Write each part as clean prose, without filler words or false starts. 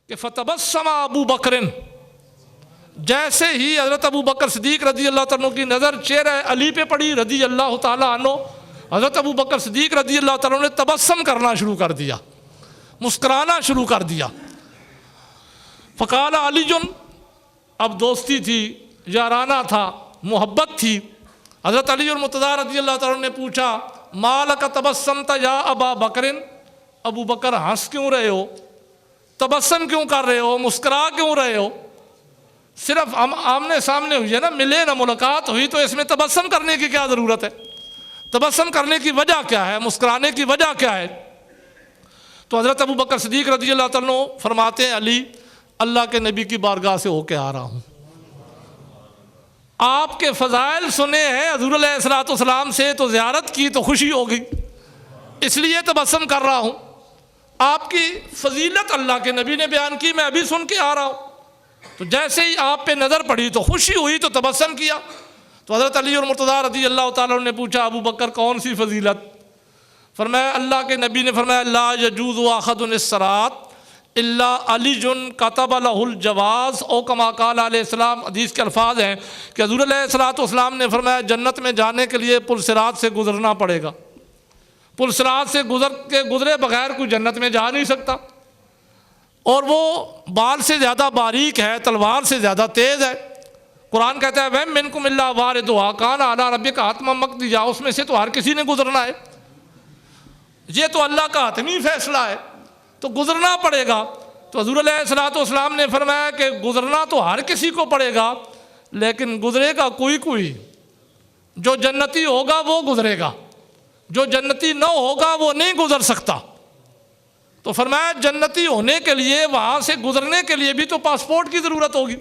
کہ فتبسم ابو بکر، جیسے ہی حضرت ابو بکر صدیق رضی اللہ تعالیٰ عنہ کی نظر چہرہ علی پہ پڑی رضی اللہ تعالیٰ عنہ، حضرت ابو بکر صدیق رضی اللہ تعالیٰ عنہ نے تبسم کرنا شروع کر دیا، مسکرانا شروع کر دیا۔ فقال علی، اب دوستی تھی، یارانہ تھا، محبت تھی۔ حضرت علی المرتضیٰ رضی اللہ تعالیٰ عنہ نے پوچھا ما لک تبسمت یا ابا بکر، ابو بکر ہنس کیوں رہے ہو، تبسم کیوں کر رہے ہو، مسکرا کیوں رہے ہو؟ صرف آمنے سامنے ہوئی ہے نا، ملے نہ ملاقات ہوئی، تو اس میں تبسم کرنے کی کیا ضرورت ہے؟ تبسم کرنے کی وجہ کیا ہے، مسکرانے کی وجہ کیا ہے؟ تو حضرت ابو بکر صدیق رضی اللہ تعالیٰ عنہ فرماتے ہیں علی، اللہ کے نبی کی بارگاہ سے ہو کے آ رہا ہوں، آپ کے فضائل سنے ہیں حضور علیہ السلام سے، تو زیارت کی تو خوشی ہوگی، اس لیے تبسم کر رہا ہوں۔ آپ کی فضیلت اللہ کے نبی نے بیان کی، میں ابھی سن کے آ رہا ہوں، تو جیسے ہی آپ پہ نظر پڑی تو خوشی ہوئی تو تبسم کیا۔ تو حضرت علی المرتضیٰ رضی اللہ تعالیٰ عنہ نے پوچھا ابو بکر کون سی فضیلت؟ فرمایا اللہ کے نبی نے فرمایا لا یجوز احد الصراط الا علی کتب لہ الجواز، او کما قال علیہ السلام، حدیث کے الفاظ ہیں کہ حضور علیہ السلام نے فرمایا جنت میں جانے کے لیے پل صراط سے گزرنا پڑے گا، پل صراط سے گزرے بغیر کوئی جنت میں جا نہیں سکتا، اور وہ بال سے زیادہ باریک ہے، تلوار سے زیادہ تیز ہے۔ قرآن کہتا ہے وَإِن مِّنكُمْ إِلَّا وَارِدُهَا كَانَ عَلَىٰ رَبِّكَ حَتْمًا مَّقْضِيًّا، اس میں سے تو ہر کسی نے گزرنا ہے، یہ تو اللہ کا حتمی فیصلہ ہے، تو گزرنا پڑے گا۔ تو حضور علیہ السلام نے فرمایا کہ گزرنا تو ہر کسی کو پڑے گا، لیکن گزرے گا کوئی، جو جنتی ہوگا وہ گزرے گا، جو جنتی نہ ہوگا وہ نہیں گزر سکتا۔ تو فرمایا جنتی ہونے کے لیے، وہاں سے گزرنے کے لیے بھی تو پاسپورٹ کی ضرورت ہوگی،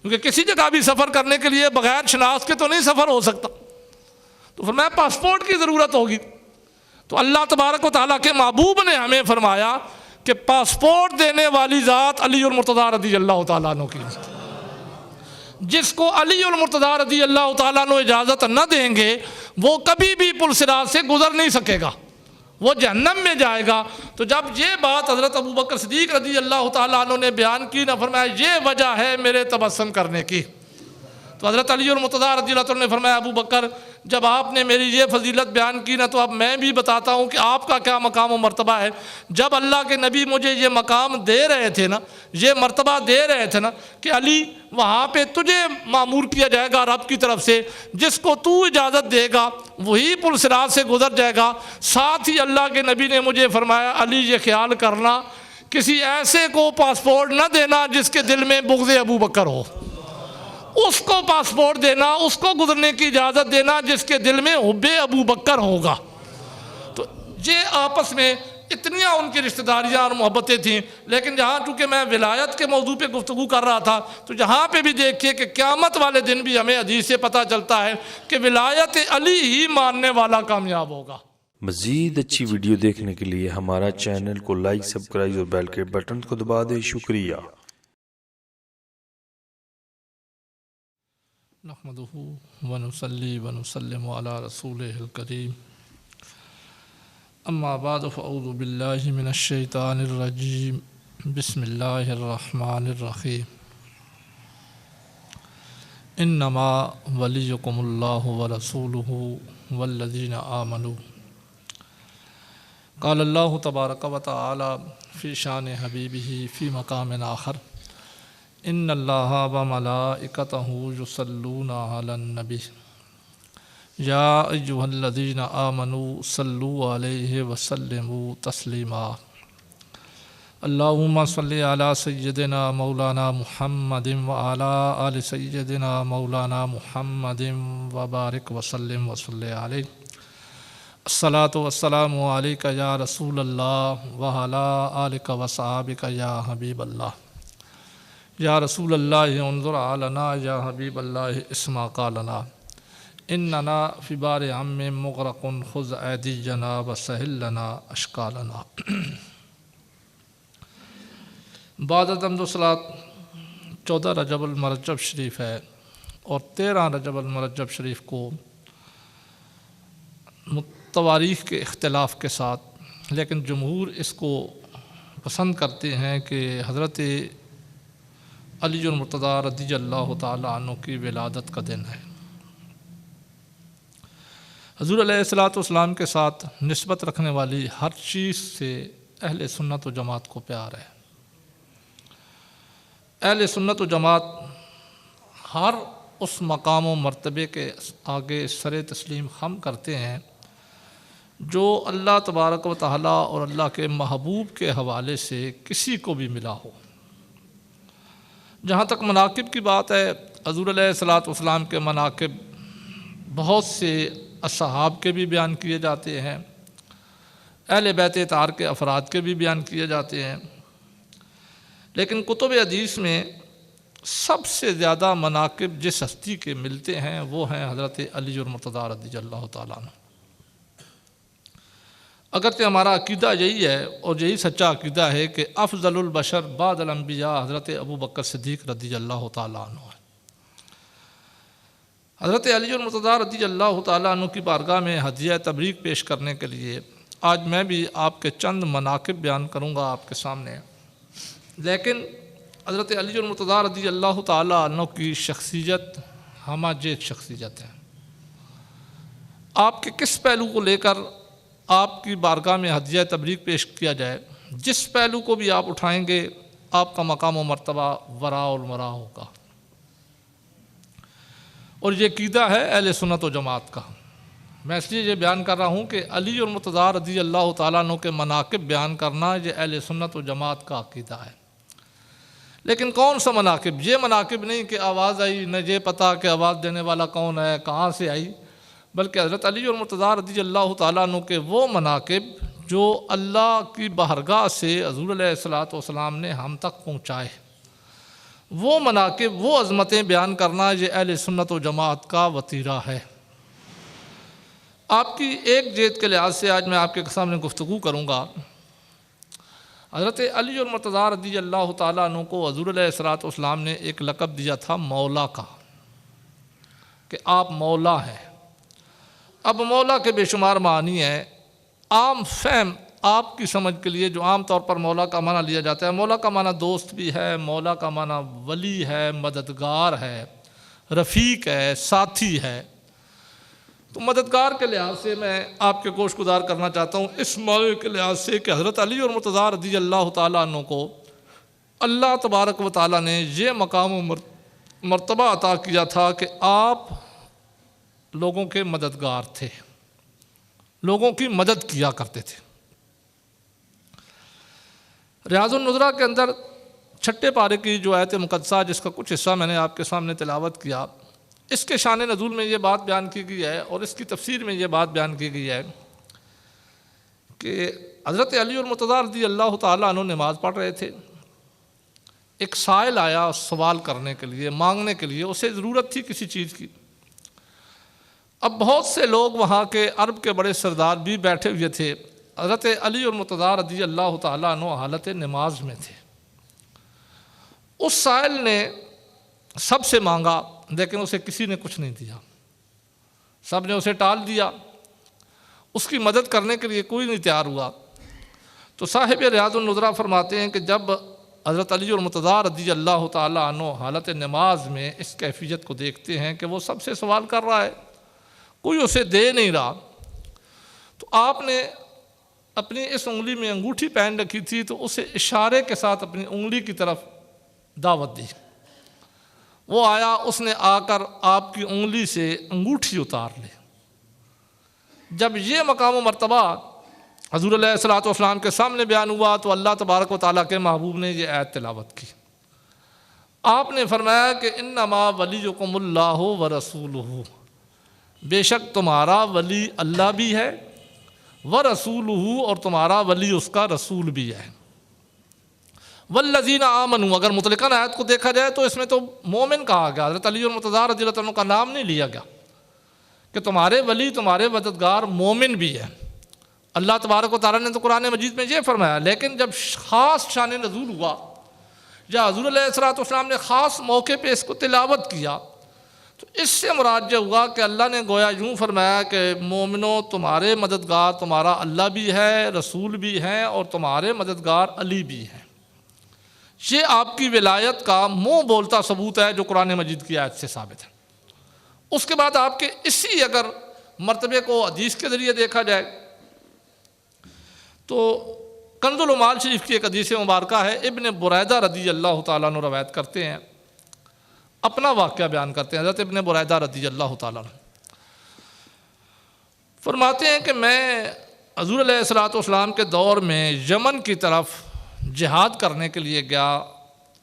کیونکہ کسی جگہ بھی سفر کرنے کے لیے بغیر شناخت کے تو نہیں سفر ہو سکتا، تو فرمایا پاسپورٹ کی ضرورت ہوگی۔ تو اللہ تبارک و تعالیٰ کے محبوب نے ہمیں فرمایا کہ پاسپورٹ دینے والی ذات علی المرتضیٰ رضی اللہ تعالیٰ عنہ کی، جس کو علی المرتضیٰ رضی اللہ تعالیٰ عنہ اجازت نہ دیں گے وہ کبھی بھی پل صراط سے گزر نہیں سکے گا، وہ جہنم میں جائے گا۔ تو جب یہ بات حضرت ابو بکر صدیق رضی اللہ تعالیٰ عنہ نے بیان کی نہ، فرمایا یہ وجہ ہے میرے تبسم کرنے کی۔ تو حضرت علی المرتضیٰ رضی اللہ عنہ نے فرمایا ابو بکر جب آپ نے میری یہ فضیلت بیان کی نا، تو اب میں بھی بتاتا ہوں کہ آپ کا کیا مقام و مرتبہ ہے۔ جب اللہ کے نبی مجھے یہ مقام دے رہے تھے نا، یہ مرتبہ دے رہے تھے نا کہ علی وہاں پہ تجھے معمور کیا جائے گا رب کی طرف سے، جس کو تو اجازت دے گا وہی پل صراط سے گزر جائے گا۔ ساتھ ہی اللہ کے نبی نے مجھے فرمایا علی یہ خیال کرنا کسی ایسے کو پاسپورٹ نہ دینا جس کے دل میں بغض ابو بکر ہو، اس کو پاسپورٹ دینا، اس کو گزرنے کی اجازت دینا جس کے دل میں حب ابو بکر ہوگا۔ تو یہ آپس میں اتنی ان کی رشتہ داریاں اور محبتیں تھیں، لیکن جہاں چونکہ میں ولایت کے موضوع پہ گفتگو کر رہا تھا، تو جہاں پہ بھی دیکھیے کہ قیامت والے دن بھی ہمیں حدیث سے پتہ چلتا ہے کہ ولایت علی ہی ماننے والا کامیاب ہوگا۔ مزید اچھی ویڈیو دیکھنے کے لیے ہمارا چینل کو لائک، سبسکرائب اور بیل کے بٹن کو دبا دیں۔ شکریہ۔ نحمدہ ونصلی ونسلم علی رسولہ الکریم، اما بعد فاعوذ باللہ من الشیطان الرجیم، بسم اللہ الرحمن الرحیم۔ انما ولیکم اللہ ورسولہ والذین آمنوا، قال اللہ تبارک و تعالی فی شان حبیبہ فی مقام آخر، ان اللہ وملائکتہ یصلون علی النبی یا ایھا الذین آمنوا صلوا علیہ وسلموا تسلیما۔ اللہم صلی علی سیدنا مولانا محمد وعلی آل سیدنا مولانا محمد وبارک وسلم وصلی علیہ۔ الصلاۃ والسلام علیک یا رسول اللہ وعلی آلک وصحابک یا حبیب اللہ۔ یا رسول اللہ انظر علینا، یا حبیب اللہ اسمع قالنا، اننا فی بار عم مغرق خذ ایدینا وسہل لنا اشکالنا۔ بعد حمد و صلاۃ 14 رجب المرجب شریف ہے، اور 13 رجب المرجب شریف کو تواریخ کے اختلاف کے ساتھ، لیکن جمہور اس کو پسند کرتے ہیں کہ حضرت علی المرتضیٰ رضی اللہ تعالیٰ عنہ کی ولادت کا دن ہے۔ حضور علیہ الصلوۃ والسلام کے ساتھ نسبت رکھنے والی ہر چیز سے اہل سنت و جماعت کو پیار ہے۔ اہل سنت و جماعت ہر اس مقام و مرتبے کے آگے سر تسلیم خم کرتے ہیں جو اللہ تبارک و تعالیٰ اور اللہ کے محبوب کے حوالے سے کسی کو بھی ملا ہو۔ جہاں تک مناقب کی بات ہے، حضور علیہ الصلوۃ والسلام کے مناقب بہت سے اصحاب کے بھی بیان کیے جاتے ہیں، اہل بیت اطہار کے افراد کے بھی بیان کیے جاتے ہیں، لیکن کتب حدیث میں سب سے زیادہ مناقب جس ہستی کے ملتے ہیں وہ ہیں حضرت علی المرتضیٰ رضی اللہ تعالیٰ عنہ۔ اگرچہ ہمارا عقیدہ یہی ہے اور یہی سچا عقیدہ ہے کہ افضل البشر بعد الانبیاء حضرت ابو بکر صدیق رضی اللہ تعالیٰ عنہ ہے۔ حضرت علی المرتضیٰ رضی اللہ تعالیٰ عنہ کی بارگاہ میں ہدیہ تبریک پیش کرنے کے لیے آج میں بھی آپ کے چند مناقب بیان کروں گا آپ کے سامنے، لیکن حضرت علی المرتضیٰ رضی اللہ تعالیٰ عنہ کی شخصیت ہمہ جیت شخصیت ہے۔ آپ کے کس پہلو کو لے کر آپ کی بارگاہ میں ہدیہ تبریک پیش کیا جائے، جس پہلو کو بھی آپ اٹھائیں گے آپ کا مقام و مرتبہ وراء المراء ہوگا، اور یہ عقیدہ ہے اہل سنت و جماعت کا۔ میں اس لیے یہ بیان کر رہا ہوں کہ علی المرتضیٰ رضی اللہ تعالیٰ عنہ کے مناقب بیان کرنا یہ اہل سنت و جماعت کا عقیدہ ہے۔ لیکن کون سا مناقب؟ یہ مناقب نہیں کہ آواز آئی نہ یہ پتہ کہ آواز دینے والا کون ہے، کہاں سے آئی، بلکہ حضرت علی المرتضیٰ رضی اللہ تعالیٰ عنہ کے وہ مناقب جو اللہ کی بارگاہ سے حضور علیہ الصلوۃ والسلام نے ہم تک پہنچائے، وہ مناقب، وہ عظمتیں بیان کرنا یہ اہل سنت و جماعت کا وتیرہ ہے۔ آپ کی ایک جیت کے لحاظ سے آج میں آپ کے سامنے گفتگو کروں گا۔ حضرت علی المرتضیٰ رضی اللہ تعالیٰ عنہ کو حضور علیہ الصلوۃ والسلام نے ایک لقب دیا تھا مولا کا، کہ آپ مولا ہیں۔ اب مولا کے بے شمار معنی ہیں، عام فہم آپ کی سمجھ کے لیے جو عام طور پر مولا کا معنی لیا جاتا ہے، مولا کا معنی دوست بھی ہے، مولا کا معنی ولی ہے، مددگار ہے، رفیق ہے، ساتھی ہے۔ تو مددگار کے لحاظ سے میں آپ کے گوش گزار کرنا چاہتا ہوں اس معنی کے لحاظ سے کہ حضرت علی المرتضیٰ رضی اللہ تعالیٰ عنہ کو اللہ تبارک و تعالیٰ نے یہ مقام و مرتبہ عطا کیا تھا کہ آپ لوگوں کے مددگار تھے، لوگوں کی مدد کیا کرتے تھے۔ ریاض النظرہ کے اندر چھٹے پارے کی جو آیت مقدسہ جس کا کچھ حصہ میں نے آپ کے سامنے تلاوت کیا، اس کے شان نزول میں یہ بات بیان کی گئی ہے اور اس کی تفسیر میں یہ بات بیان کی گئی ہے کہ حضرت علی المرتضیٰ رضی اللہ تعالیٰ عنہ نماز پڑھ رہے تھے، ایک سائل آیا سوال کرنے کے لیے، مانگنے کے لیے، اسے ضرورت تھی کسی چیز کی۔ اب بہت سے لوگ وہاں کے عرب کے بڑے سردار بھی بیٹھے ہوئے تھے، حضرت علی المرتضیٰ رضی اللہ تعالیٰ عنہ حالت نماز میں تھے۔ اس سائل نے سب سے مانگا لیکن اسے کسی نے کچھ نہیں دیا، سب نے اسے ٹال دیا، اس کی مدد کرنے کے لیے کوئی نہیں تیار ہوا۔ تو صاحب ریاض النظرہ فرماتے ہیں کہ جب حضرت علی المرتضیٰ رضی اللہ تعالیٰ عنہ حالت نماز میں اس کیفیت کو دیکھتے ہیں کہ وہ سب سے سوال کر رہا ہے، کوئی اسے دے نہیں رہا، تو آپ نے اپنی اس انگلی میں انگوٹھی پہن رکھی تھی تو اسے اشارے کے ساتھ اپنی انگلی کی طرف دعوت دی۔ وہ آیا، اس نے آ کر آپ کی انگلی سے انگوٹھی اتار لی۔ جب یہ مقام و مرتبہ حضور علیہ الصلوۃ والسلام کے سامنے بیان ہوا تو اللہ تبارک و تعالیٰ کے محبوب نے یہ آیت تلاوت کی۔ آپ نے فرمایا کہ انما ولیکم اللہ ورسولہ، بے شک تمہارا ولی اللہ بھی ہے، ورسولہ، اور تمہارا ولی اس کا رسول بھی ہے۔ والذین آمنوا، اگر مطلقاً آیت کو دیکھا جائے تو اس میں تو مومن کہا گیا، حضرت علی المرتضیٰ رضی اللہ عنہ کا نام نہیں لیا گیا کہ تمہارے ولی، تمہارے مددگار مومن بھی ہیں۔ اللہ تبارک و تعالیٰ نے تو قرآن مجید میں یہ فرمایا، لیکن جب خاص شان نزول ہوا یا حضور علیہ الصلوۃ والسلام نے خاص موقع پہ اس کو تلاوت کیا تو اس سے مراد یہ ہوا کہ اللہ نے گویا یوں فرمایا کہ مومنو تمہارے مددگار تمہارا اللہ بھی ہے، رسول بھی ہیں، اور تمہارے مددگار علی بھی ہیں۔ یہ آپ کی ولایت کا منہ بولتا ثبوت ہے جو قرآن مجید کی آیت سے ثابت ہے۔ اس کے بعد آپ کے اسی اگر مرتبے کو حدیث کے ذریعے دیکھا جائے تو کنز العمال شریف کی ایک حدیث مبارکہ ہے، ابن بریدہ رضی اللہ تعالیٰ عنہ روایت کرتے ہیں، اپنا واقعہ بیان کرتے ہیں۔ حضرت ابن بریدہ رضی اللہ تعالیٰ عنہ فرماتے ہیں کہ میں حضور علیہ الصلوۃ والسلام کے دور میں یمن کی طرف جہاد کرنے کے لیے گیا،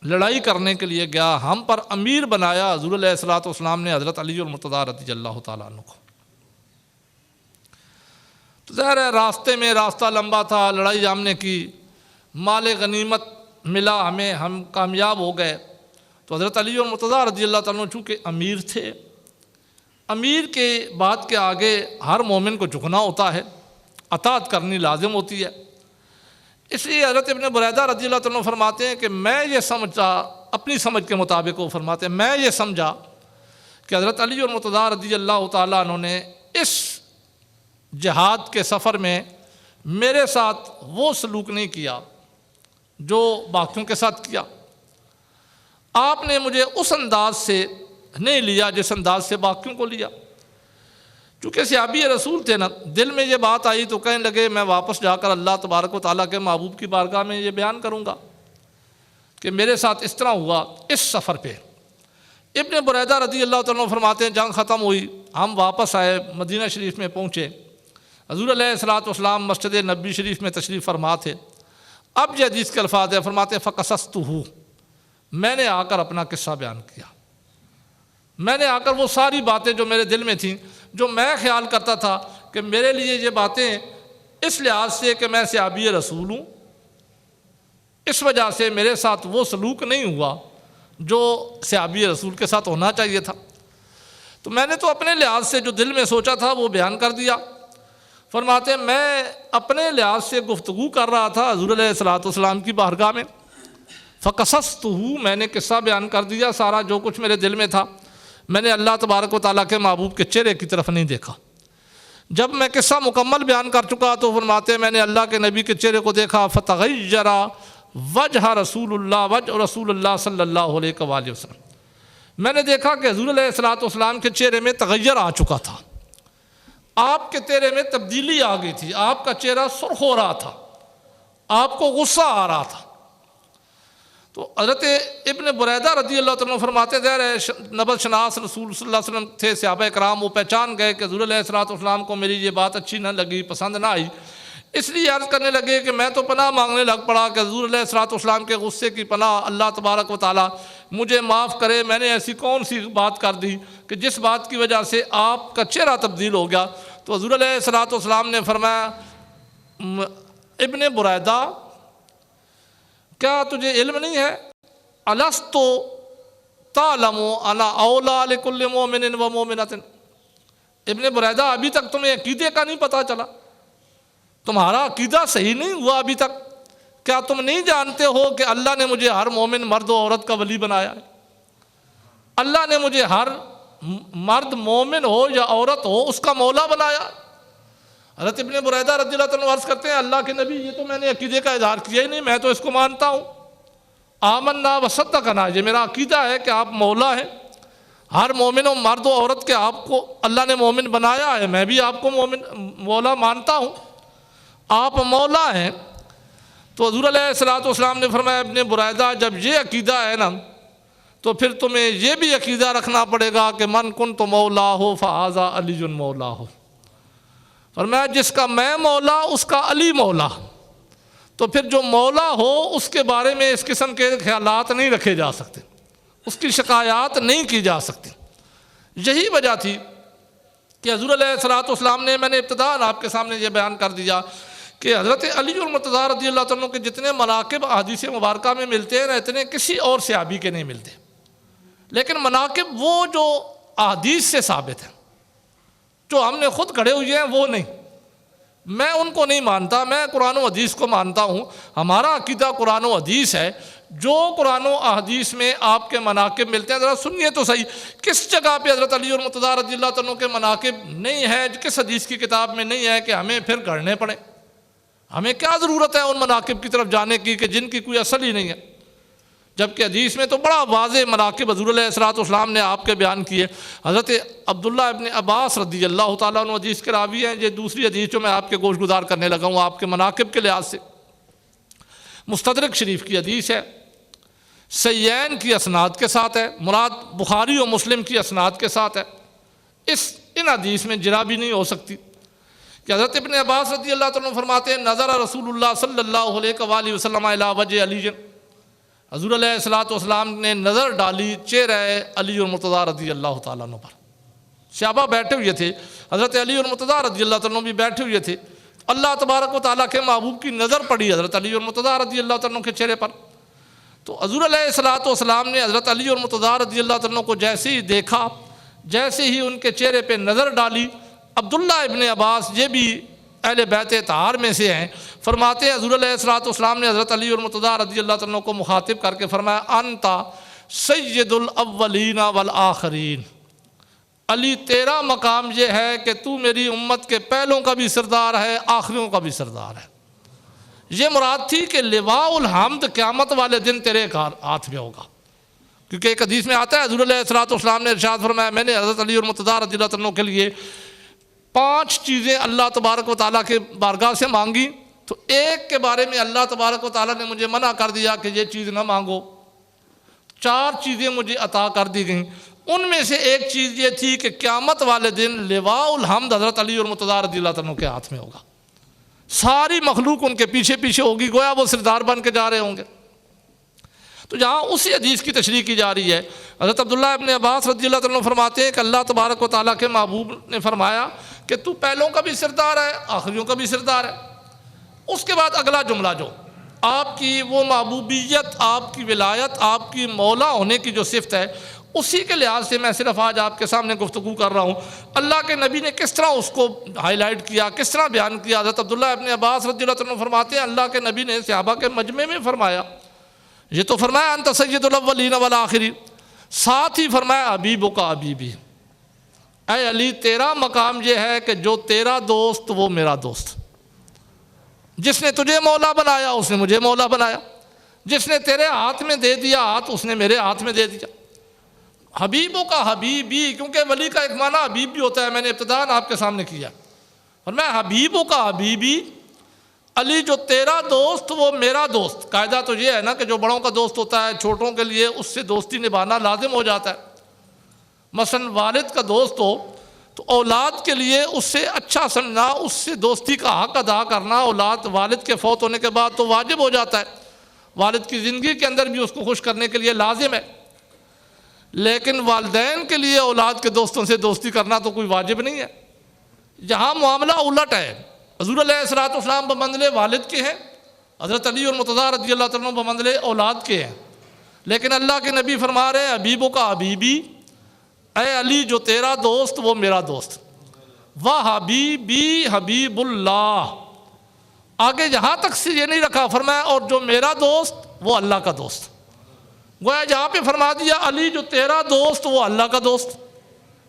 لڑائی کرنے کے لیے گیا۔ ہم پر امیر بنایا حضور علیہ الصلوۃ والسلام نے حضرت علی المرتضیٰ رضی اللہ تعالیٰ عنہ کو۔ تو ظاہر ہے راستے میں راستہ لمبا تھا، لڑائی ہم نے کی، مال غنیمت ملا ہمیں، ہم کامیاب ہو گئے۔ تو حضرت علی المرتضیٰ رضی اللہ تعالیٰ عنہ چونکہ امیر تھے، امیر کے بات کے آگے ہر مومن کو جھکنا ہوتا ہے، اطاعت کرنی لازم ہوتی ہے۔ اس لیے حضرت ابن بریدہ رضی اللہ عنہ فرماتے ہیں کہ میں یہ سمجھا، اپنی سمجھ کے مطابق وہ فرماتے ہیں، میں یہ سمجھا کہ حضرت علی المرتضیٰ رضی اللہ تعالیٰ عنہ نے اس جہاد کے سفر میں میرے ساتھ وہ سلوک نہیں کیا جو باقیوں کے ساتھ کیا۔ آپ نے مجھے اس انداز سے نہیں لیا جس انداز سے باقیوں کو لیا۔ چونکہ صحابی رسول تھے نا، دل میں یہ بات آئی تو کہنے لگے میں واپس جا کر اللہ تبارک و تعالیٰ کے محبوب کی بارگاہ میں یہ بیان کروں گا کہ میرے ساتھ اس طرح ہوا اس سفر پہ۔ ابن بریدہ رضی اللہ تعالیٰ عنہ فرماتے ہیں جنگ ختم ہوئی، ہم واپس آئے، مدینہ شریف میں پہنچے، حضور علیہ الصلوۃ والسلام مسجد نبوی شریف میں تشریف فرما تھے۔ اب یہ حدیث کے الفاظ ہیں، فرماتے ہیں فقصصتہ، میں نے آ کر اپنا قصہ بیان کیا، میں نے آ کر وہ ساری باتیں جو میرے دل میں تھیں، جو میں خیال کرتا تھا کہ میرے لیے یہ باتیں اس لحاظ سے کہ میں صحابی رسول ہوں، اس وجہ سے میرے ساتھ وہ سلوک نہیں ہوا جو صحابی رسول کے ساتھ ہونا چاہیے تھا، تو میں نے تو اپنے لحاظ سے جو دل میں سوچا تھا وہ بیان کر دیا۔ فرماتے ہیں میں اپنے لحاظ سے گفتگو کر رہا تھا حضور علیہ الصلوۃ والسلام کی بارگاہ میں، فقصصتہ، میں نے قصہ بیان کر دیا سارا جو کچھ میرے دل میں تھا۔ میں نے اللہ تبارک و تعالیٰ کے محبوب کے چہرے کی طرف نہیں دیکھا۔ جب میں قصہ مکمل بیان کر چکا تو فرماتے ہیں میں نے اللہ کے نبی کے چہرے کو دیکھا، فتغیر وجہ رسول اللہ صلی اللہ علیہ وآلہ وسلم، میں نے دیکھا کہ حضور علیہ الصلوۃ والسلام کے چہرے میں تغیر آ چکا تھا، آپ کے چہرے میں تبدیلی آ گئی تھی، آپ کا چہرہ سرخ ہو رہا تھا، آپ کو غصہ آ رہا تھا۔ تو حضرت ابن بریدہ رضی اللہ عنہ فرماتے ہیں نبض شناس رسول صلی اللہ علیہ وسلم تھے صحابہ کرام، وہ پہچان گئے کہ حضور علیہ الصلوۃ والسلام کو میری یہ بات اچھی نہ لگی، پسند نہ آئی، اس لیے عرض کرنے لگے کہ میں تو پناہ مانگنے لگ پڑا کہ حضور علیہ الصلوۃ والسلام کے غصے کی پناہ اللہ تبارک و تعالیٰ مجھے معاف کرے، میں نے ایسی کون سی بات کر دی کہ جس بات کی وجہ سے آپ کا چہرہ تبدیل ہو گیا۔ تو حضور علیہ الصلوۃ والسلام نے فرمایا ابن بریدہ کیا تجھے علم نہیں ہے، الست تعلم انا اولیٰ لکل مومن و مومنۃ، ابن بریدہ ابھی تک تمہیں عقیدے کا نہیں پتہ چلا، تمہارا عقیدہ صحیح نہیں ہوا ابھی تک، کیا تم نہیں جانتے ہو کہ اللہ نے مجھے ہر مومن مرد و عورت کا ولی بنایا ہے، اللہ نے مجھے ہر مرد مومن ہو یا عورت ہو اس کا مولا بنایا۔ حضرت ابن بریدہ رضی اللہ عنہ عرض کرتے ہیں اللہ کے نبی یہ تو میں نے عقیدے کا اظہار کیا ہی نہیں، میں تو اس کو مانتا ہوں، آمنا و صدقنا، یہ میرا عقیدہ ہے کہ آپ مولا ہیں، ہر مومن و مرد و عورت کے آپ کو اللہ نے مومن بنایا ہے، میں بھی آپ کو مومن مولا مانتا ہوں، آپ مولا ہیں۔ تو حضور علیہ الصلوۃ والسلام نے فرمایا ابن بریدہ جب یہ عقیدہ ہے نا تو پھر تمہیں یہ بھی عقیدہ رکھنا پڑے گا کہ من کنت مولا ہو فہذا علی مولا ہو، فرمایا جس کا میں مولا اس کا علی مولا، تو پھر جو مولا ہو اس کے بارے میں اس قسم کے خیالات نہیں رکھے جا سکتے، اس کی شکایات نہیں کی جا سکتی۔ یہی وجہ تھی کہ حضور علیہ الصلوۃ والسلام نے، میں نے ابتداءً آپ کے سامنے یہ بیان کر دیا کہ حضرت علی المرتضیٰ رضی اللہ عنہ کے جتنے مناقب احادیث مبارکہ میں ملتے ہیں نا اتنے کسی اور صحابی کے نہیں ملتے، لیکن مناقب وہ جو احادیث سے ثابت ہیں، جو ہم نے خود کھڑے ہوئے ہیں وہ نہیں، میں ان کو نہیں مانتا، میں قرآن و حدیث کو مانتا ہوں، ہمارا عقیدہ قرآن و حدیث ہے جو قرآن و احادیث میں آپ کے مناقب ملتے ہیں ذرا سنیے تو صحیح، کس جگہ پہ حضرت علی اور مرتضیٰ رضی اللہ تعالیٰ کے مناقب نہیں ہے، کس حدیث کی کتاب میں نہیں ہے کہ ہمیں پھر گڑھنے پڑے؟ ہمیں کیا ضرورت ہے ان مناقب کی طرف جانے کی کہ جن کی کوئی اصل ہی نہیں ہے؟ جبکہ حدیث میں تو بڑا واضح مناقب حضور علیہ الصلوۃ والسلام نے آپ کے بیان کیے۔ حضرت عبداللہ ابن عباس رضی اللہ تعالیٰ عنہ حدیث کے راوی ہیں۔ یہ دوسری حدیث جو میں آپ کے گوش گزار کرنے لگا ہوں آپ کے مناقب کے لحاظ سے، مستدرک شریف کی حدیث ہے، صحیحین کی اسناد کے ساتھ ہے، مراد بخاری و مسلم کی اسناد کے ساتھ ہے۔ ان حدیث میں جرا بھی نہیں ہو سکتی کہ حضرت ابن عباس رضی اللہ تعالیٰ عنہ فرماتے ہیں نظر رسول اللہ صلی اللہ علیہ وآلہ وسلم الی وجہ علی، حضور علیہ الصلوۃ والسلام نے نظر ڈالی چہرہ علی اور مرتضیٰ رضی اللہ تعالیٰ عنہ پر۔ صحابہ بیٹھے ہوئے تھے، حضرت علی اور مرتضیٰ رضی اللہ تعالیٰ عنہ بھی بیٹھے ہوئے تھے، اللہ تبارک و تعالیٰ کے محبوب کی نظر پڑی حضرت علی اور مرتضیٰ رضی اللہ تعالیٰ عنہ کے چہرے پر۔ تو حضور علیہ الصلوۃ والسلام نے حضرت علی اور مرتضیٰ رضی اللہ تعالیٰ عنہ کو جیسے ہی دیکھا، جیسے ہی ان کے چہرے پہ نظر ڈالی، عبداللہ ابن عباس یہ بھی اہل بیت اطہار میں سے ہیں، فرماتے ہیں حضور علیہ الصلوۃ والسلام نے حضرت علی اور مرتضیٰ رضی اللہ تعالیٰ عنہ کو مخاطب کر کے فرمایا انتا سید الاولین والآخرین، علی تیرا مقام یہ ہے کہ تو میری امت کے پہلوں کا بھی سردار ہے، آخریوں کا بھی سردار ہے۔ یہ مراد تھی کہ لواء الحمد قیامت والے دن تیرے ہاتھ میں ہوگا، کیونکہ ایک حدیث میں آتا ہے حضور علیہ الصلوۃ والسلام نے ارشاد فرمایا میں نے حضرت علی اور مرتضیٰ رضی اللہ عنہ کے لیے 5 چیزیں اللہ تبارک و تعالیٰ کے بارگاہ سے مانگی، تو ایک کے بارے میں اللہ تبارک و تعالیٰ نے مجھے منع کر دیا کہ یہ چیز نہ مانگو، 4 چیزیں مجھے عطا کر دی گئیں۔ ان میں سے ایک چیز یہ تھی کہ قیامت والے دن لواء الحمد حضرت علی اور مرتضیٰ رضی اللہ عنہ کے ہاتھ میں ہوگا، ساری مخلوق ان کے پیچھے پیچھے ہوگی، گویا وہ سردار بن کے جا رہے ہوں گے۔ تو جہاں اسی حدیث کی تشریح کی جا رہی ہے، حضرت عبداللہ ابن عباس رضی اللہ عنہ فرماتے ہیں کہ اللہ تبارک و تعالیٰ کے محبوب نے فرمایا کہ تو پہلوں کا بھی سردار ہے، آخریوں کا بھی سردار ہے۔ اس کے بعد اگلا جملہ جو آپ کی وہ محبوبیت، آپ کی ولایت، آپ کی مولا ہونے کی جو صفت ہے، اسی کے لحاظ سے میں صرف آج آپ کے سامنے گفتگو کر رہا ہوں۔ اللہ کے نبی نے کس طرح اس کو ہائی لائٹ کیا، کس طرح بیان کیا۔ حضرت عبداللہ ابن عباس رضی اللہ عنہ فرماتے ہیں اللہ کے نبی نے صحابہ کے مجمع میں فرمایا، یہ تو فرمایا انت سید الاولین والآخرین، ساتھ ہی فرمایا حبیبک حبیبی، اے علی تیرا مقام یہ ہے کہ جو تیرا دوست وہ میرا دوست، جس نے تجھے مولا بنایا اس نے مجھے مولا بنایا، جس نے تیرے ہاتھ میں دے دیا ہاتھ اس نے میرے ہاتھ میں دے دیا۔ حبیبوں کا حبیبی، کیونکہ ولی کا ایک معنی حبیب بھی ہوتا ہے، میں نے ابتداءً آپ کے سامنے کیا، اور میں حبیبوں کا حبیبی، علی جو تیرا دوست وہ میرا دوست۔ قاعدہ تو یہ ہے نا کہ جو بڑوں کا دوست ہوتا ہے چھوٹوں کے لیے اس سے دوستی نبھانا لازم ہو جاتا ہے۔ مثلا والد کا دوست ہو تو اولاد کے لیے اس سے اچھا سمجھنا، اس سے دوستی کا حق ادا کرنا اولاد والد کے فوت ہونے کے بعد تو واجب ہو جاتا ہے، والد کی زندگی کے اندر بھی اس کو خوش کرنے کے لیے لازم ہے، لیکن والدین کے لیے اولاد کے دوستوں سے دوستی کرنا تو کوئی واجب نہیں ہے۔ یہاں معاملہ الٹ ہے، حضور علیہ الصلوۃ والسلام بمنزلے والد کے ہیں، حضرت علی اور مرتضیٰ رضی اللہ عنہ بمنزلے اولاد کے ہیں، لیکن اللہ کے نبی فرما رہے ہیں حبیبوں کا حبیبی، اے علی جو تیرا دوست وہ میرا دوست، وحبیبی حبیب اللہ۔ آگے یہاں تک سے یہ نہیں رکھا، فرمایا اور جو میرا دوست وہ اللہ کا دوست۔ گویا جہاں پہ فرما دیا علی جو تیرا دوست وہ اللہ کا دوست،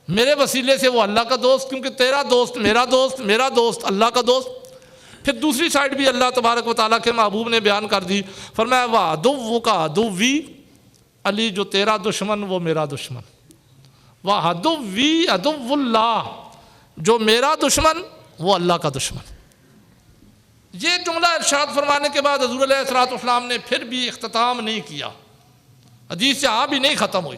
میرے وسیلے سے وہ اللہ کا دوست، کیونکہ تیرا دوست میرا دوست، میرا دوست اللہ کا دوست۔ پھر دوسری سائڈ بھی اللہ تبارک و تعالیٰ کے محبوب نے بیان کر دی، فرمایا وعدوک عدوی، علی جو تیرا دشمن وہ میرا دشمن، وعدوی عدو اللہ، جو میرا دشمن وہ اللہ کا دشمن۔ یہ جملہ ارشاد فرمانے کے بعد حضور علیہ الصلوۃ والسلام نے پھر بھی اختتام نہیں کیا، حدیث یہاں بھی نہیں ختم ہوئی۔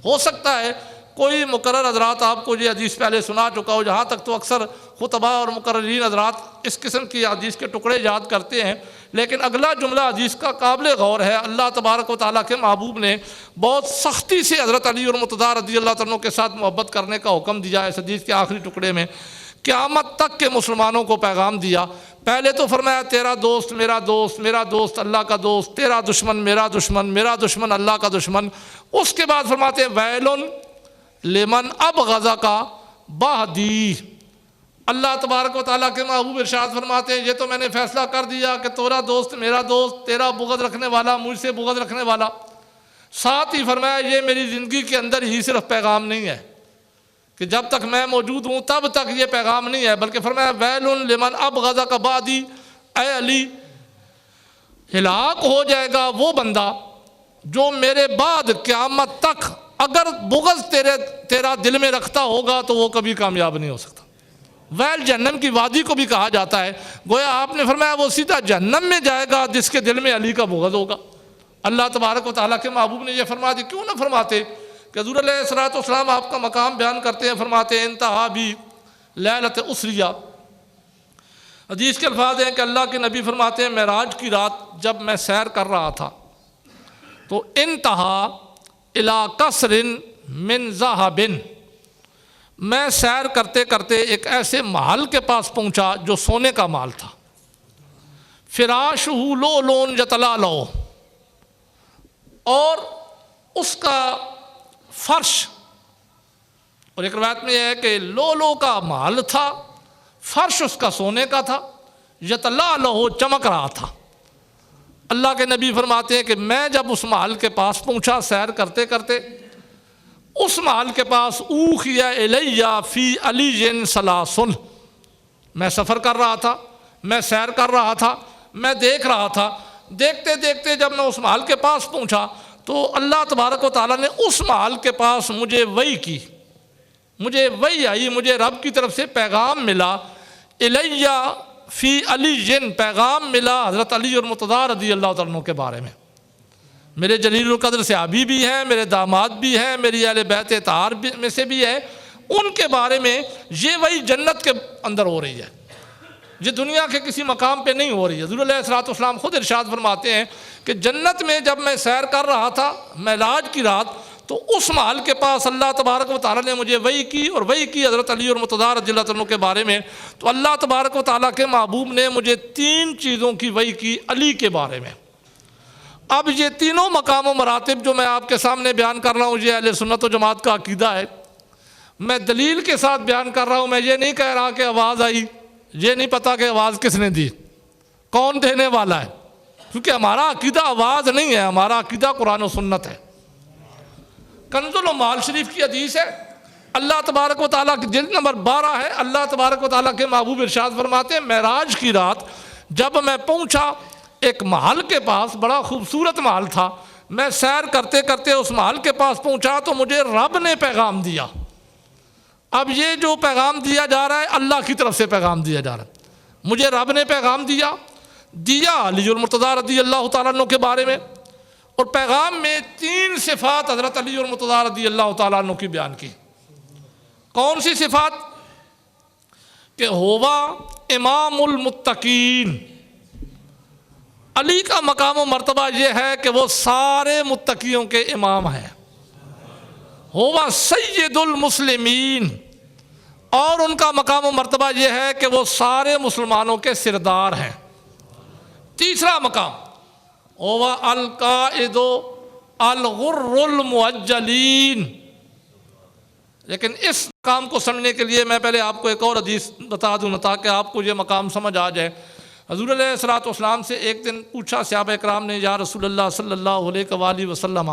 ہو سکتا ہے کوئی مقرر حضرات آپ کو یہ حدیث پہلے سنا چکا ہو، جہاں تک تو اکثر خطباء اور مقررین حضرات اس قسم کی حدیث کے ٹکڑے یاد کرتے ہیں، لیکن اگلا جملہ حدیث کا قابل غور ہے۔ اللہ تبارک و تعالیٰ کے محبوب نے بہت سختی سے حضرت علی اور مرتضیٰ رضی اللہ عنہ کے ساتھ محبت کرنے کا حکم دیا ہے۔ اس حدیث کے آخری ٹکڑے میں قیامت تک کے مسلمانوں کو پیغام دیا۔ پہلے تو فرمایا تیرا دوست میرا دوست، میرا دوست اللہ کا دوست، تیرا دشمن میرا دشمن، میرا دشمن اللہ کا دشمن۔ اس کے بعد فرماتے ہیں ویلن لمن ابغضک بعدی، اللہ تبارک و تعالیٰ کے محبوب ارشاد فرماتے ہیں یہ تو میں نے فیصلہ کر دیا کہ تیرا دوست میرا دوست، تیرا بغض رکھنے والا مجھ سے بغض رکھنے والا۔ ساتھ ہی فرمایا یہ میری زندگی کے اندر ہی صرف پیغام نہیں ہے کہ جب تک میں موجود ہوں تب تک یہ پیغام نہیں ہے، بلکہ فرمایا ویل لمن ابغضک بعدی، اے علی ہلاک ہو جائے گا وہ بندہ جو میرے بعد قیامت تک اگر بغض تیرا دل میں رکھتا ہوگا تو وہ کبھی کامیاب نہیں ہو سکتا۔ ویل جہنم کی وادی کو بھی کہا جاتا ہے، گویا آپ نے فرمایا وہ سیدھا جہنم میں جائے گا جس کے دل میں علی کا بغض ہوگا۔ اللہ تبارک و تعالیٰ کے محبوب نے یہ فرما دی، کیوں نہ فرماتے کہ حضور علیہ الصلوۃ والسلام آپ کا مقام بیان کرتے ہیں، فرماتے ہیں انتہا بھی لیلۃ اسریہ، حدیث کے الفاظ ہیں کہ اللہ کے نبی فرماتے ہیں معراج کی رات جب میں سیر کر رہا تھا تو انتہا الی قصر من ذہب، میں سیر کرتے کرتے ایک ایسے محل کے پاس پہنچا جو سونے کا محل تھا، فراشہ لؤلؤ یتلالؤ، اور اس کا فرش، اور ایک روایت میں یہ ہے کہ لؤلؤ کا محل تھا، فرش اس کا سونے کا تھا، یتلالؤ چمک رہا تھا۔ اللہ کے نبی فرماتے ہیں کہ میں جب اس محل کے پاس پہنچا سیر کرتے کرتے، اس محل کے پاس اوحی الی فی علی ثلاثن، میں سفر کر رہا تھا، میں سیر کر رہا تھا، میں دیکھ رہا تھا، دیکھتے دیکھتے جب میں اس محل کے پاس پہنچا تو اللہ تبارک و تعالیٰ نے اس محل کے پاس مجھے وحی کی، مجھے وحی آئی، مجھے رب کی طرف سے پیغام ملا، الی فی علی، پیغام ملا حضرت علی اور مرتضیٰ رضی اللہ تعالیٰ عنہ کے بارے میں۔ میرے جلیل القدر صحابی بھی ہیں، میرے داماد بھی ہیں، میری اہل بیت اطہار میں سے بھی ہے، ان کے بارے میں یہ وہی جنت کے اندر ہو رہی ہے، یہ دنیا کے کسی مقام پہ نہیں ہو رہی ہے۔ حضور علیہ الصلوۃ والسلام خود ارشاد فرماتے ہیں کہ جنت میں جب میں سیر کر رہا تھا معراج کی رات تو اس محل کے پاس اللہ تبارک و تعالیٰ نے مجھے وحی کی، اور وحی کی حضرت علی اور مرتضیٰ رضی اللہ عنہ کے بارے میں، تو اللہ تبارک و تعالیٰ کے محبوب نے مجھے 3 چیزوں کی وحی کی علی کے بارے میں۔ اب یہ تینوں مقام و مراتب جو میں آپ کے سامنے بیان کر رہا ہوں یہ اہل سنت و جماعت کا عقیدہ ہے، میں دلیل کے ساتھ بیان کر رہا ہوں، میں یہ نہیں کہہ رہا کہ آواز آئی، یہ نہیں پتا کہ آواز کس نے دی، کون دینے والا ہے، کیونکہ ہمارا عقیدہ آواز نہیں ہے، ہمارا عقیدہ قرآن و سنت ہے۔ کنز العمال شریف کی حدیث ہے، اللہ تبارک و تعالیٰ کی جلد نمبر 12 ہے، اللہ تبارک و تعالیٰ کے محبوب ارشاد فرماتے ہیں معراج کی رات جب میں پہنچا ایک محل کے پاس، بڑا خوبصورت محل تھا، میں سیر کرتے کرتے اس محل کے پاس پہنچا تو مجھے رب نے پیغام دیا۔ اب یہ جو پیغام دیا جا رہا ہے اللہ کی طرف سے پیغام دیا جا رہا ہے، مجھے رب نے پیغام دیا علی المرتضیٰ رضی اللہ تعالیٰ عنہ کے بارے میں، اور پیغام میں 3 صفات حضرت علی اور مرتضیٰ رضی اللہ تعالیٰ عنہ کی بیان کی۔ کون سی صفات؟ کہ ہوا امام المتقین، علی کا مقام و مرتبہ یہ ہے کہ وہ سارے متقیوں کے امام ہیں، ہوا سید المسلمین، اور ان کا مقام و مرتبہ یہ ہے کہ وہ سارے مسلمانوں کے سردار ہیں۔ تیسرا مقام ہوا القائد الغر المعجلین، لیکن اس مقام کو سمجھنے کے لیے میں پہلے آپ کو ایک اور حدیث بتا دوں تاکہ آپ کو یہ مقام سمجھ آ جائے۔ حضور علیہ الصلوۃ والسلام سے ایک دن پوچھا صحابہ اکرام نے، یا رسول اللہ صلی اللہ علیہ وآلہ وسلم،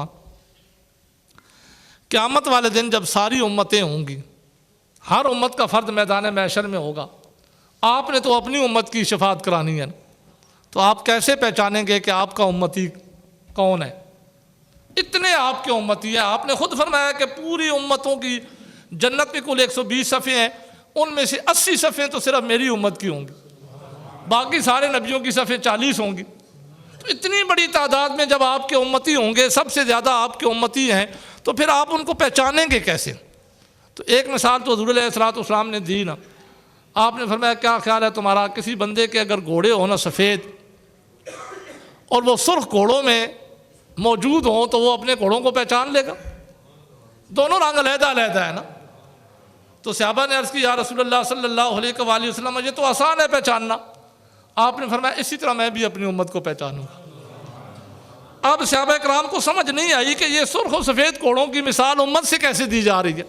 قیامت والے دن جب ساری امتیں ہوں گی، ہر امت کا فرد میدان محشر میں ہوگا، آپ نے تو اپنی امت کی شفاعت کرانی ہے، تو آپ کیسے پہچانیں گے کہ آپ کا امتی کون ہے؟ اتنے آپ کے امتی ہیں، آپ نے خود فرمایا کہ پوری امتوں کی جنت میں کل 120 صفحے ہیں، ان میں سے 80 صفحے تو صرف میری امت کی ہوں گی، باقی سارے نبیوں کی صفحے 40 ہوں گی۔ تو اتنی بڑی تعداد میں جب آپ کے امتی ہوں گے، سب سے زیادہ آپ کے امتی ہیں، تو پھر آپ ان کو پہچانیں گے کیسے؟ تو ایک مثال تو حضور علیہ الصلوۃ والسلام نے دی نا، آپ نے فرمایا کیا خیال ہے تمہارا، کسی بندے کے اگر گھوڑے ہوں نا سفید اور وہ سرخ گھوڑوں میں موجود ہوں تو وہ اپنے گھوڑوں کو پہچان لے گا؟ دونوں رنگ علیحدہ علیحدہ ہے نا۔ تو صحابہ نے عرض کی، یا رسول اللہ صلی اللہ علیہ وآلہ وسلم، یہ تو آسان ہے پہچاننا۔ آپ نے فرمایا اسی طرح میں بھی اپنی امت کو پہچانوں گا۔ اب صحابہ کرام کو سمجھ نہیں آئی کہ یہ سرخ و سفید گھوڑوں کی مثال امت سے کیسے دی جا رہی ہے،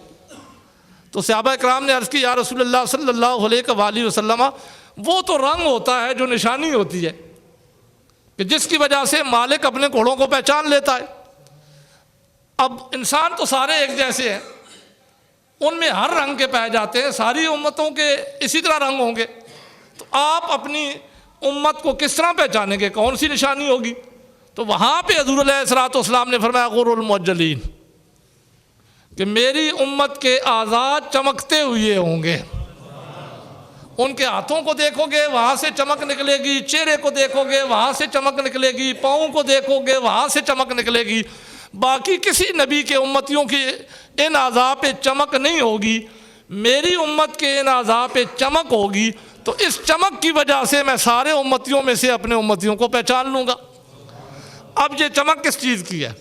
تو صحابہ کرام نے عرض کی یا رسول اللہ صلی اللہ علیہ وآلہ وسلم وہ تو رنگ ہوتا ہے جو نشانی ہوتی ہے کہ جس کی وجہ سے مالک اپنے گھوڑوں کو پہچان لیتا ہے۔ اب انسان تو سارے ایک جیسے ہیں، ان میں ہر رنگ کے پائے جاتے ہیں، ساری امتوں کے اسی طرح رنگ ہوں گے، تو آپ اپنی امت کو کس طرح پہچانیں گے، کون سی نشانی ہوگی؟ تو وہاں پہ حضور علیہ الصلوۃ والسلام نے فرمایا غر المعجلین، کہ میری امت کے اعضاء چمکتے ہوئے ہوں گے۔ ان کے ہاتھوں کو دیکھو گے وہاں سے چمک نکلے گی، چہرے کو دیکھو گے وہاں سے چمک نکلے گی، پاؤں کو دیکھو گے وہاں سے چمک نکلے گی، باقی کسی نبی کے امتیوں کی ان اعضاء پہ چمک نہیں ہوگی، میری امت کے ان اعضاء پہ چمک ہوگی، تو اس چمک کی وجہ سے میں سارے امتیوں میں سے اپنے امتیوں کو پہچان لوں گا۔ اب یہ چمک کس چیز کی ہے؟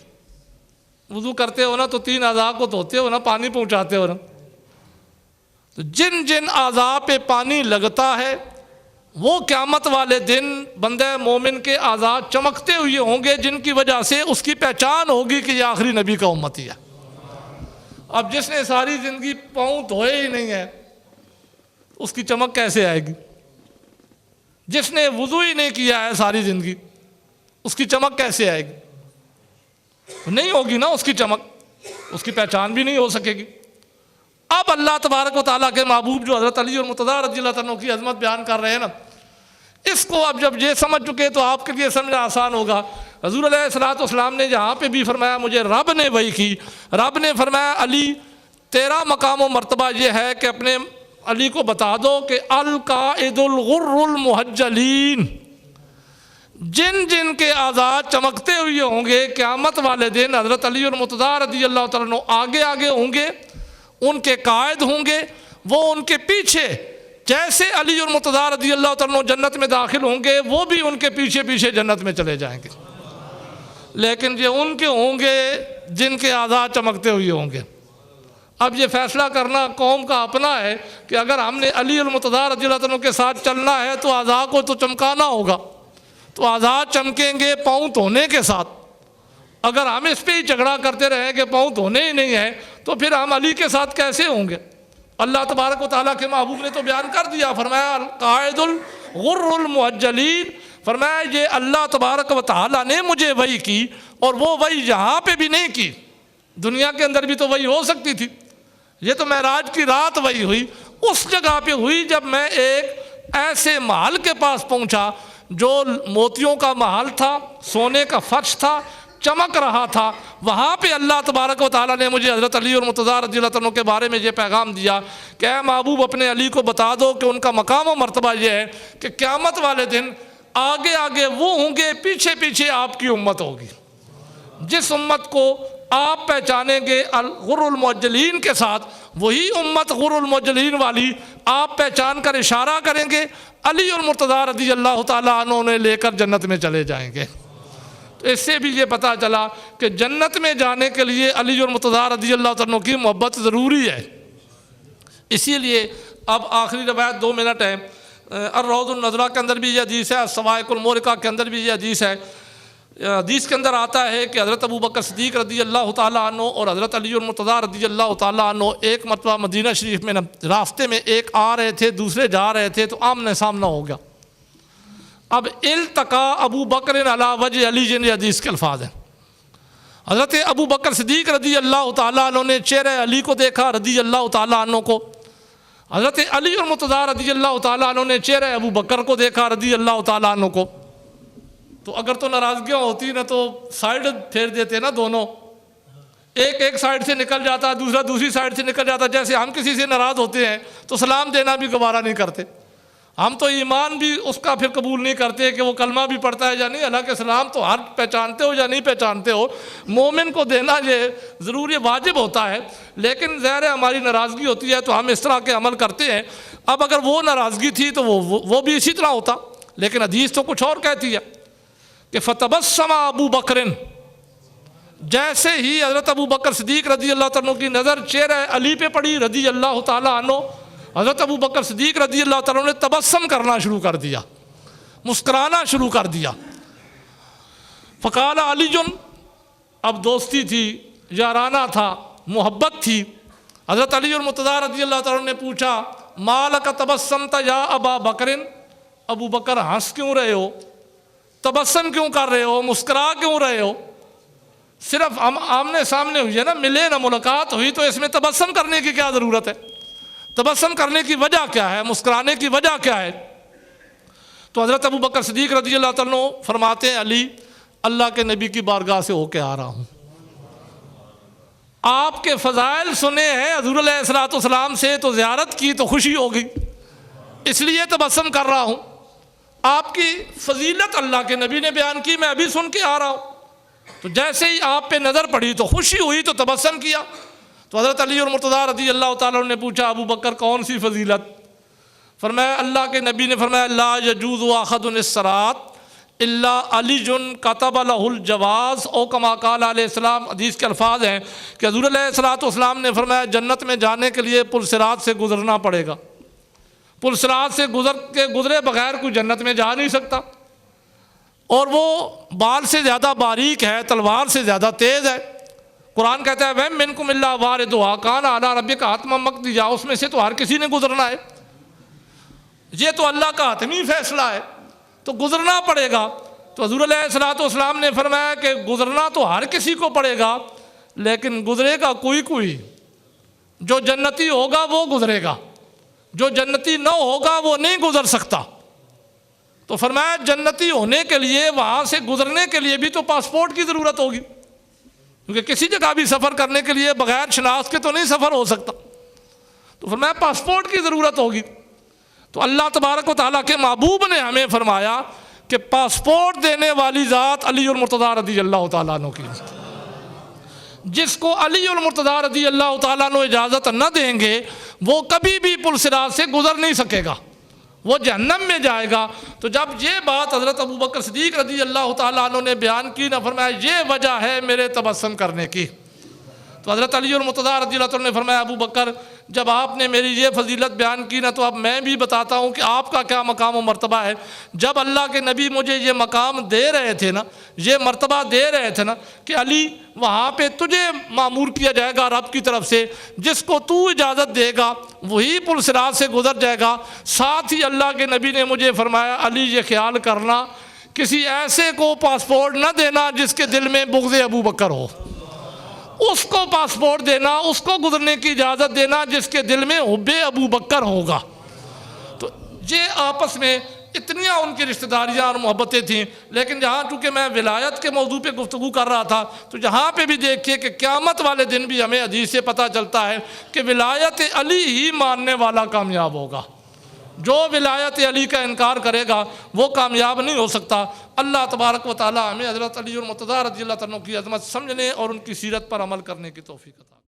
وضو کرتے ہو نا تو 3 اعضاء کو دھوتے ہو نا، پانی پہنچاتے ہو نا، تو جن جن اعضاء پہ پانی لگتا ہے وہ قیامت والے دن بندہ مومن کے اعضاء چمکتے ہوئے ہوں گے، جن کی وجہ سے اس کی پہچان ہوگی کہ یہ آخری نبی کا امتی ہے۔ اب جس نے ساری زندگی پاؤں دھوئے ہی نہیں ہے اس کی چمک کیسے آئے گی؟ جس نے وضو ہی نہیں کیا ہے ساری زندگی اس کی چمک کیسے آئے گی؟ نہیں ہوگی نا اس کی چمک، اس کی پہچان بھی نہیں ہو سکے گی۔ اب اللہ تبارک و تعالیٰ کے محبوب جو حضرت علی اور مرتضیٰ رضی اللہ عنہ کی عظمت بیان کر رہے ہیں نا، اس کو اب جب یہ سمجھ چکے تو آپ کے لیے سمجھنا آسان ہوگا۔ حضور علیہ الصلوۃ والسلام نے یہاں پہ بھی فرمایا مجھے رب نے وحی کی، رب نے فرمایا علی تیرا مقام و مرتبہ یہ ہے کہ اپنے علی کو بتا دو کہ القائد الغر المحجلین، جن جن کے اعضاء چمکتے ہوئے ہوں گے قیامت والے دن حضرت علی اور مرتضیٰ رضی اللہ تعالیٰ عنہ آگے آگے ہوں گے، ان کے قائد ہوں گے، وہ ان کے پیچھے جیسے علی اور مرتضیٰ رضی اللہ تعالیٰ عنہ جنت میں داخل ہوں گے وہ بھی ان کے پیچھے پیچھے جنت میں چلے جائیں گے، لیکن یہ ان کے ہوں گے جن کے اعضاء چمکتے ہوئے ہوں گے۔ اب یہ فیصلہ کرنا قوم کا اپنا ہے کہ اگر ہم نے علی اور مرتضیٰ رضی اللہ عنہ کے ساتھ چلنا ہے تو اعضاء کو تو چمکانا ہوگا، تو اعضاء چمکیں گے پاؤں دھونے کے ساتھ۔ اگر ہم اس پہ ہی جھگڑا کرتے رہیں کہ پاؤں دھونے ہی نہیں ہیں تو پھر ہم علی کے ساتھ کیسے ہوں گے؟ اللہ تبارک و تعالیٰ کے محبوب نے تو بیان کر دیا، فرمایا القائد الغر المحجلین، فرمایا یہ اللہ تبارک و تعالیٰ نے مجھے وحی کی، اور وہ وحی یہاں پہ بھی نہیں کی، دنیا کے اندر بھی تو وحی ہو سکتی تھی، یہ تو معراج کی رات وحی ہوئی، اس جگہ پہ ہوئی جب میں ایک ایسے محل کے پاس پہنچا جو موتیوں کا محل تھا، سونے کا فرش تھا، چمک رہا تھا، وہاں پہ اللہ تبارک و تعالیٰ نے مجھے حضرت علی اور مرتضیٰ رضی اللہ عنہ کے بارے میں یہ پیغام دیا کہ اے محبوب اپنے علی کو بتا دو کہ ان کا مقام و مرتبہ یہ ہے کہ قیامت والے دن آگے آگے وہ ہوں گے، پیچھے پیچھے آپ کی امت ہوگی۔ جس امت کو آپ پہچانیں گے غر المعجلین کے ساتھ، وہی امت غر المعجلین والی آپ پہچان کر اشارہ کریں گے، علی اور مرتضیٰ رضی اللہ تعالیٰ عنہ نے لے کر جنت میں چلے جائیں گے۔ تو اس سے بھی یہ پتہ چلا کہ جنت میں جانے کے لیے علی اور مرتضیٰ رضی اللہ عنہ کی محبت ضروری ہے۔ اسی لیے اب آخری روایت 2 منٹ ہے، الروض النظرہ کے اندر بھی یہ حدیث ہے، الصواعق المورقہ کے اندر بھی یہ حدیث ہے۔ حدیث کے اندر آتا ہے کہ حضرت ابو بکر صدیق رضی اللہ تعالیٰ عنہ اور حضرت علی اور مرتضیٰ رضی اللہ تعالیٰ عنہ ایک مرتبہ مدینہ شریف میں راستے میں ایک آ رہے تھے، دوسرے جا رہے تھے، تو آمنے سامنا ہو گیا۔ اب التقا ابو بکر علی وجہ علی، جن حدیث کے الفاظ ہیں۔ حضرت ابو بکر صدیق رضی اللہ تعالیٰ عنہ نے چہرہ علی کو دیکھا رضی اللہ تعالیٰ عنہ کو، حضرت علی اور مرتضیٰ رضی اللہ تعالیٰ عنہ نے چہرہ ابو بکر کو دیکھا رضی اللہ تعالیٰ عنہ کو۔ تو اگر تو ناراضگیاں ہوتی نا تو سائیڈ پھیر دیتے نا، دونوں ایک سائیڈ سے نکل جاتا، دوسرا دوسری سائیڈ سے نکل جاتا۔ جیسے ہم کسی سے ناراض ہوتے ہیں تو سلام دینا بھی گوارا نہیں کرتے، ہم تو ایمان بھی اس کا پھر قبول نہیں کرتے کہ وہ کلمہ بھی پڑھتا ہے یا نہیں، حالانکہ سلام تو ہر پہچانتے ہو یا نہیں پہچانتے ہو، مومن کو دینا یہ ضروری واجب ہوتا ہے، لیکن ظاہر ہے ہماری ناراضگی ہوتی ہے تو ہم اس طرح کے عمل کرتے ہیں۔ اب اگر وہ ناراضگی تھی تو وہ بھی اسی طرح ہوتا، لیکن حدیث تو کچھ اور کہتی ہے کہ فتبسم ابو بکر، جیسے ہی حضرت ابو بکر صدیق رضی اللہ عنہ کی نظر چہرہ علی پہ پڑی رضی اللہ تعالیٰ عنہ، حضرت ابو بکر صدیق رضی اللہ تعالیٰ عنہ نے تبسم کرنا شروع کر دیا، مسکرانا شروع کر دیا۔ فقال علی جن، اب دوستی تھی، یارانہ تھا، محبت تھی، حضرت علی المرتضیٰ رضی اللہ تعالیٰ نے پوچھا مالک تبسمت یا ابا بکر، ابو بکر ہنس کیوں رہے ہو، تبسم کیوں کر رہے ہو، مسکرا کیوں رہے ہو؟ صرف آمنے سامنے ہوئی ہے نا، ملے نہ ملاقات ہوئی، تو اس میں تبسم کرنے کی کیا ضرورت ہے؟ تبسم کرنے کی وجہ کیا ہے، مسکرانے کی وجہ کیا ہے؟ تو حضرت ابو بکر صدیق رضی اللہ تعالیٰ عنہ فرماتے ہیں علی، اللہ کے نبی کی بارگاہ سے ہو کے آ رہا ہوں، آپ کے فضائل سنے ہیں حضور علیہ السلام سے، تو زیارت کی تو خوشی ہو گئی، اس لیے تبسم کر رہا ہوں۔ آپ کی فضیلت اللہ کے نبی نے بیان کی، میں ابھی سن کے آ رہا ہوں، تو جیسے ہی آپ پہ نظر پڑی تو خوشی ہوئی تو تبسم کیا۔ تو حضرت علی المرتضیٰ رضی اللہ تعالیٰ عنہ نے پوچھا ابو بکر کون سی فضیلت؟ فرمایا اللہ کے نبی نے فرمایا لا یجوز احد الصراط الا علی کتب لہ الجواز، او کما قال علیہ السلام، حدیث کے الفاظ ہیں کہ حضور علیہ السلام نے فرمایا جنت میں جانے کے لیے پل صراط سے گزرنا پڑے گا، پل صراط سے گزرے بغیر کوئی جنت میں جا نہیں سکتا، اور وہ بال سے زیادہ باریک ہے، تلوار سے زیادہ تیز ہے۔ قرآن کہتا ہے وَإِن مِّنكُمْ إِلَّا وَارِدُهَا كَانَ عَلَىٰ رَبِّكَ حَتْمًا مَّقْضِيًّا، اس میں سے تو ہر کسی نے گزرنا ہے، یہ تو اللہ کا حتمی فیصلہ ہے، تو گزرنا پڑے گا۔ تو حضور علیہ السلام نے فرمایا کہ گزرنا تو ہر کسی کو پڑے گا، لیکن گزرے گا کوئی، جو جنتی ہوگا وہ گزرے گا، جو جنتی نہ ہوگا وہ نہیں گزر سکتا۔ تو فرمایا جنتی ہونے کے لیے، وہاں سے گزرنے کے لیے بھی تو پاسپورٹ کی ضرورت ہوگی، کیونکہ کسی جگہ بھی سفر کرنے کے لیے بغیر شناخت کے تو نہیں سفر ہو سکتا، تو فرمایا پاسپورٹ کی ضرورت ہوگی۔ تو اللہ تبارک و تعالیٰ کے محبوب نے ہمیں فرمایا کہ پاسپورٹ دینے والی ذات علی المرتضیٰ رضی اللہ تعالیٰ عنہ کی، جس کو علی المرتضیٰ رضی اللہ تعالیٰ عنہ اجازت نہ دیں گے وہ کبھی بھی پل صراط سے گزر نہیں سکے گا، وہ جہنم میں جائے گا۔ تو جب یہ بات حضرت ابو بکر صدیق رضی اللہ تعالیٰ عنہ نے بیان کی نہ، فرمایا یہ وجہ ہے میرے تبسم کرنے کی۔ تو حضرت علی المرتضیٰ رضی اللہ عنہ نے فرمایا ابو بکر جب آپ نے میری یہ فضیلت بیان کی نا، تو اب میں بھی بتاتا ہوں کہ آپ کا کیا مقام و مرتبہ ہے۔ جب اللہ کے نبی مجھے یہ مقام دے رہے تھے نا، یہ مرتبہ دے رہے تھے نا کہ علی وہاں پہ تجھے معمور کیا جائے گا رب کی طرف سے، جس کو تو اجازت دے گا وہی پل صراط سے گزر جائے گا۔ ساتھ ہی اللہ کے نبی نے مجھے فرمایا علی یہ خیال کرنا کسی ایسے کو پاسپورٹ نہ دینا جس کے دل میں بغض ابو بکر ہو، اس کو پاسپورٹ دینا، اس کو گزرنے کی اجازت دینا جس کے دل میں حب ابو بکر ہوگا۔ تو یہ آپس میں اتنی ان کی رشتہ داریاں اور محبتیں تھیں، لیکن جہاں چونکہ میں ولایت کے موضوع پہ گفتگو کر رہا تھا، تو جہاں پہ بھی دیکھیے کہ قیامت والے دن بھی ہمیں حدیث سے پتہ چلتا ہے کہ ولایت علی ہی ماننے والا کامیاب ہوگا، جو ولایت علی کا انکار کرے گا وہ کامیاب نہیں ہو سکتا۔ اللہ تبارک و تعالی ہمیں حضرت علی المرتضیٰ رضی اللہ عنہ کی عظمت سمجھنے اور ان کی سیرت پر عمل کرنے کی توفیق عطا کرے۔